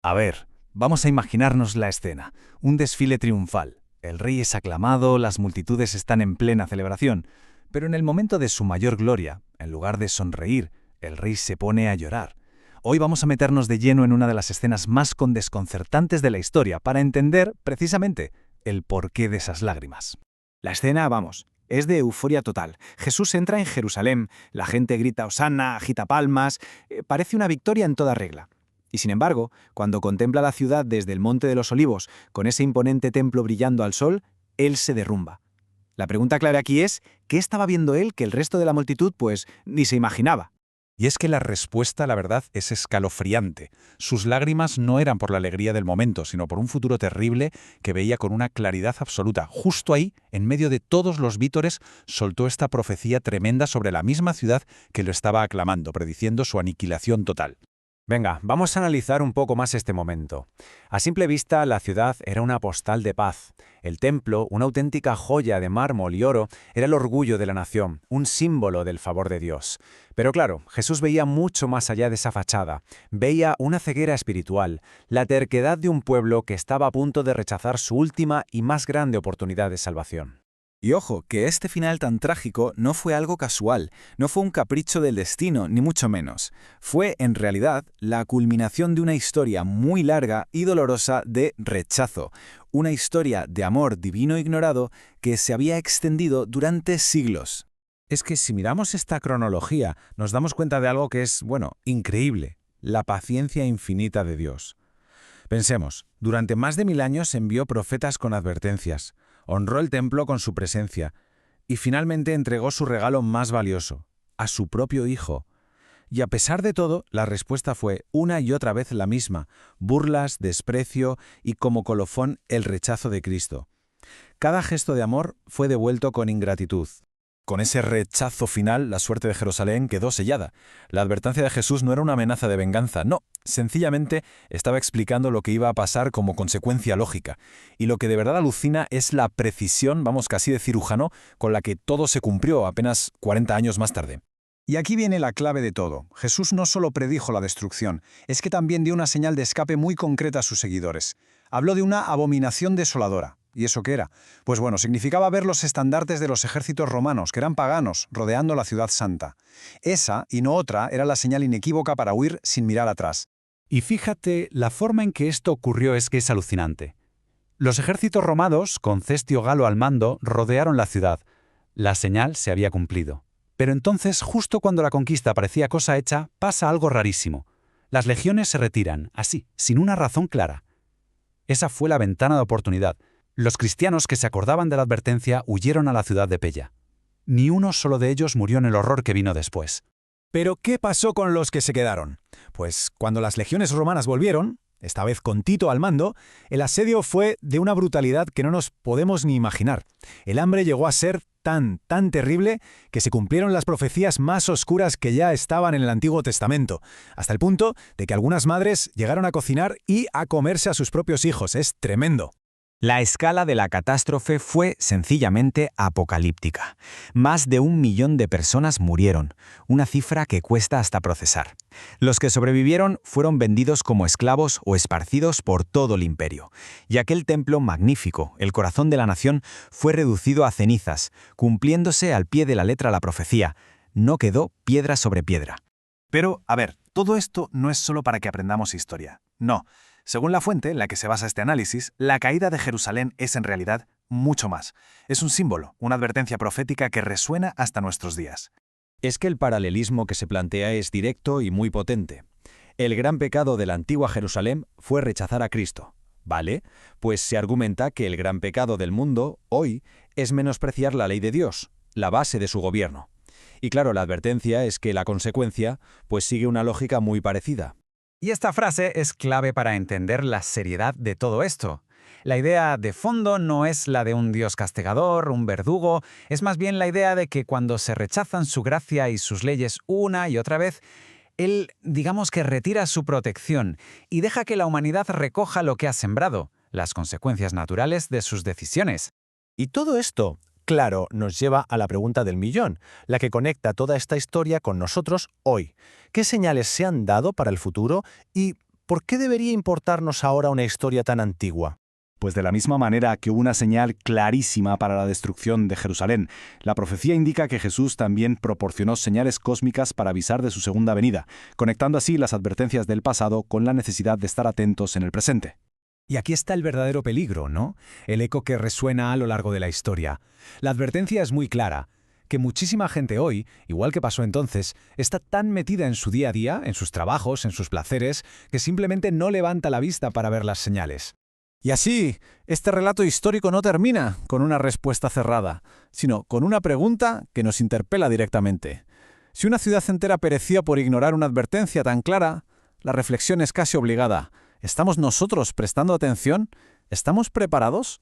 A ver, vamos a imaginarnos la escena. Un desfile triunfal. El rey es aclamado, las multitudes están en plena celebración, pero en el momento de su mayor gloria, en lugar de sonreír, el rey se pone a llorar. Hoy vamos a meternos de lleno en una de las escenas más desconcertantes de la historia para entender, precisamente, el porqué de esas lágrimas. La escena, vamos, es de euforia total. Jesús entra en Jerusalén, la gente grita hosana, agita palmas, parece una victoria en toda regla. Y sin embargo, cuando contempla la ciudad desde el Monte de los Olivos, con ese imponente templo brillando al sol, él se derrumba. La pregunta clave aquí es, ¿qué estaba viendo él que el resto de la multitud, pues, ni se imaginaba? Y es que la respuesta, la verdad, es escalofriante. Sus lágrimas no eran por la alegría del momento, sino por un futuro terrible que veía con una claridad absoluta. Justo ahí, en medio de todos los vítores, soltó esta profecía tremenda sobre la misma ciudad que lo estaba aclamando, prediciendo su aniquilación total. Venga, vamos a analizar un poco más este momento. A simple vista, la ciudad era una postal de paz. El templo, una auténtica joya de mármol y oro, era el orgullo de la nación, un símbolo del favor de Dios. Pero claro, Jesús veía mucho más allá de esa fachada. Veía una ceguera espiritual, la terquedad de un pueblo que estaba a punto de rechazar su última y más grande oportunidad de salvación. Y ojo, que este final tan trágico no fue algo casual, no fue un capricho del destino, ni mucho menos. Fue, en realidad, la culminación de una historia muy larga y dolorosa de rechazo, una historia de amor divino ignorado que se había extendido durante siglos. Es que si miramos esta cronología, nos damos cuenta de algo que es, increíble: la paciencia infinita de Dios. Pensemos, durante más de 1000 años envió profetas con advertencias, honró el templo con su presencia y finalmente entregó su regalo más valioso, a su propio Hijo. Y a pesar de todo, la respuesta fue una y otra vez la misma: burlas, desprecio y, como colofón, el rechazo de Cristo. Cada gesto de amor fue devuelto con ingratitud. Con ese rechazo final, la suerte de Jerusalén quedó sellada. La advertencia de Jesús no era una amenaza de venganza, no, sencillamente estaba explicando lo que iba a pasar como consecuencia lógica. Y lo que de verdad alucina es la precisión, vamos, casi de cirujano, con la que todo se cumplió apenas 40 años más tarde. Y aquí viene la clave de todo. Jesús no solo predijo la destrucción, es que también dio una señal de escape muy concreta a sus seguidores. Habló de una abominación desoladora. ¿Y eso qué era? Pues bueno, significaba ver los estandartes de los ejércitos romanos, que eran paganos, rodeando la ciudad santa. Esa, y no otra, era la señal inequívoca para huir sin mirar atrás. Y fíjate, la forma en que esto ocurrió es que es alucinante. Los ejércitos romanos, con Cestio Galo al mando, rodearon la ciudad. La señal se había cumplido. Pero entonces, justo cuando la conquista parecía cosa hecha, pasa algo rarísimo. Las legiones se retiran, así, sin una razón clara. Esa fue la ventana de oportunidad. Los cristianos que se acordaban de la advertencia huyeron a la ciudad de Pella. Ni uno solo de ellos murió en el horror que vino después. ¿Pero qué pasó con los que se quedaron? Pues cuando las legiones romanas volvieron, esta vez con Tito al mando, el asedio fue de una brutalidad que no nos podemos ni imaginar. El hambre llegó a ser tan terrible que se cumplieron las profecías más oscuras que ya estaban en el Antiguo Testamento, hasta el punto de que algunas madres llegaron a cocinar y a comerse a sus propios hijos. Es tremendo. La escala de la catástrofe fue sencillamente apocalíptica. Más de 1 millón de personas murieron, una cifra que cuesta hasta procesar. Los que sobrevivieron fueron vendidos como esclavos o esparcidos por todo el imperio. Y aquel templo magnífico, el corazón de la nación, fue reducido a cenizas, cumpliéndose al pie de la letra la profecía. No quedó piedra sobre piedra. Pero, a ver, todo esto no es solo para que aprendamos historia. No. Según la fuente en la que se basa este análisis, la caída de Jerusalén es en realidad mucho más. Es un símbolo, una advertencia profética que resuena hasta nuestros días. Es que el paralelismo que se plantea es directo y muy potente. El gran pecado de la antigua Jerusalén fue rechazar a Cristo. ¿Vale? Pues se argumenta que el gran pecado del mundo, hoy, es menospreciar la ley de Dios, la base de su gobierno. Y claro, la advertencia es que la consecuencia, pues sigue una lógica muy parecida. Y esta frase es clave para entender la seriedad de todo esto. La idea de fondo no es la de un Dios castigador, un verdugo, es más bien la idea de que cuando se rechazan su gracia y sus leyes una y otra vez, Él, digamos que retira su protección y deja que la humanidad recoja lo que ha sembrado, las consecuencias naturales de sus decisiones. Y todo esto, claro, nos lleva a la pregunta del millón, la que conecta toda esta historia con nosotros hoy. ¿Qué señales se han dado para el futuro y ¿Por qué debería importarnos ahora una historia tan antigua? Pues de la misma manera que hubo una señal clarísima para la destrucción de Jerusalén, la profecía indica que Jesús también proporcionó señales cósmicas para avisar de su segunda venida, conectando así las advertencias del pasado con la necesidad de estar atentos en el presente. Y aquí está el verdadero peligro, ¿no? El eco que resuena a lo largo de la historia. La advertencia es muy clara, que muchísima gente hoy, igual que pasó entonces, está tan metida en su día a día, en sus trabajos, en sus placeres, que simplemente no levanta la vista para ver las señales. Y así, este relato histórico no termina con una respuesta cerrada, sino con una pregunta que nos interpela directamente. Si una ciudad entera perecía por ignorar una advertencia tan clara, la reflexión es casi obligada. ¿Estamos nosotros prestando atención? ¿Estamos preparados?